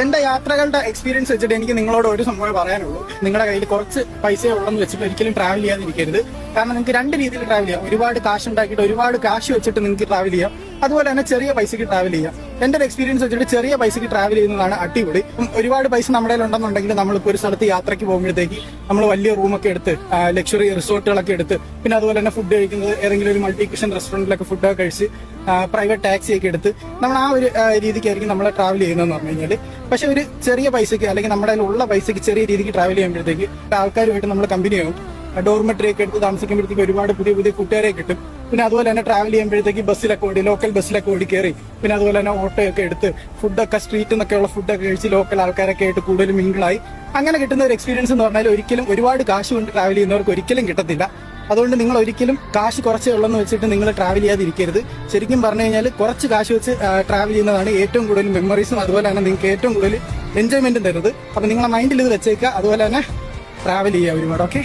എന്റെ യാത്രകളുടെ എക്സ്പീരിയൻസ് വെച്ചിട്ട് എനിക്ക് നിങ്ങളോട് ഒരു സംഭവം പറയാനുള്ളൂ. നിങ്ങളുടെ കയ്യിൽ കുറച്ച് പൈസ ഉള്ളെന്ന് വെച്ചിട്ട് ഒരിക്കലും ട്രാവൽ ചെയ്യാതിരിക്കരുത്. കാരണം നിങ്ങൾക്ക് രണ്ട് രീതിയിൽ ട്രാവൽ ചെയ്യാം. ഒരുപാട് കാശ് ഉണ്ടാക്കിയിട്ട് ഒരുപാട് കാശ് വെച്ചിട്ട് നിങ്ങൾക്ക് ട്രാവൽ ചെയ്യാം, അതുപോലെ തന്നെ ചെറിയ പൈസക്ക് ട്രാവൽ ചെയ്യാം. എന്റെ ഒരു എക്സ്പീരിയൻസ് വെച്ചിട്ട് ചെറിയ പൈസക്ക് ട്രാവൽ ചെയ്യുന്നതാണ് അടിപൊളി. ഒരുപാട് പൈസ നമ്മുടെ ഉണ്ടെന്നുണ്ടെങ്കിൽ നമ്മളിപ്പോൾ ഒരു സ്ഥലത്ത് യാത്രയ്ക്ക് പോകുമ്പോഴത്തേക്ക് നമ്മൾ വലിയ റൂമൊക്കെ എടുത്ത് ലക്ഷറി റിസോർട്ടുകളൊക്കെ എടുത്ത്, പിന്നെ അതുപോലെ തന്നെ ഫുഡ് കഴിക്കുന്നത് ഏതെങ്കിലും ഒരു മൾട്ടി കിച്ചൺ റെസ്റ്റോറന്റിലൊക്കെ ഫുഡൊക്കെ കഴിച്ച് പ്രൈവറ്റ് ടാക്സി ഒക്കെ എടുത്ത് നമ്മൾ ആ ഒരു രീതിക്കായിരിക്കും നമ്മൾ ട്രാവൽ ചെയ്യുന്നതെന്ന് പറഞ്ഞു കഴിഞ്ഞാൽ. പക്ഷെ ഒരു ചെറിയ പൈസക്ക് അല്ലെങ്കിൽ നമ്മുടെ ഉള്ള പൈസക്ക് ചെറിയ രീതിക്ക് ട്രാവൽ ചെയ്യുമ്പോഴത്തേക്ക് ആൾക്കാരുമായിട്ട് നമ്മൾ കമ്പനിയാവും. ഡോർമെട്രി ഒക്കെ എടുത്ത് താമസിക്കുമ്പോഴത്തേക്ക് ഒരുപാട് പുതിയ പുതിയ കൂട്ടുകാരെ കിട്ടും. പിന്നെ അതുപോലെ തന്നെ ട്രാവൽ ചെയ്യുമ്പോഴത്തേക്ക് ബസ്സിലൊക്കെ ഓടി, ലോക്കൽ ബസ്സിലൊക്കെ ഓടി കയറി, പിന്നെ അതുപോലെ തന്നെ ഓട്ടോയൊക്കെ എടുത്ത് ഫുഡൊക്കെ സ്ട്രീറ്റിൽ നിന്നൊക്കെയുള്ള ഫുഡൊക്കെ കഴിച്ച് ലോക്കൽ ആൾക്കാരൊക്കെ ആയിട്ട് കൂടുതൽ മിങ്കിളായി അങ്ങനെ കിട്ടുന്ന ഒരു എക്സ്പീരിയൻസ് എന്ന് പറഞ്ഞാൽ ഒരിക്കലും ഒരുപാട് കാശ് കൊണ്ട് ട്രാവൽ ചെയ്യുന്നവർക്ക് ഒരിക്കലും കിട്ടത്തില്ല. അതുകൊണ്ട് നിങ്ങൾ ഒരിക്കലും കാശ് കുറച്ചേ ഉള്ളെന്ന് വെച്ചിട്ട് നിങ്ങൾ ട്രാവൽ ചെയ്യാതിരിക്കരുത്. ശരിക്കും പറഞ്ഞു കഴിഞ്ഞാൽ കുറച്ച് കാശ് വെച്ച് ട്രാവൽ ചെയ്യുന്നതാണ് ഏറ്റവും കൂടുതൽ മെമ്മറീസും അതുപോലെ തന്നെ നിങ്ങൾക്ക് ഏറ്റവും കൂടുതൽ എൻജോയ്മെന്റും തരുന്നത്. അപ്പൊ നിങ്ങളെ മൈൻഡിൽ ഇത് വെച്ചേക്കുക, അതുപോലെ തന്നെ ട്രാവൽ ചെയ്യുക ഒരുപാട്. ഓക്കെ.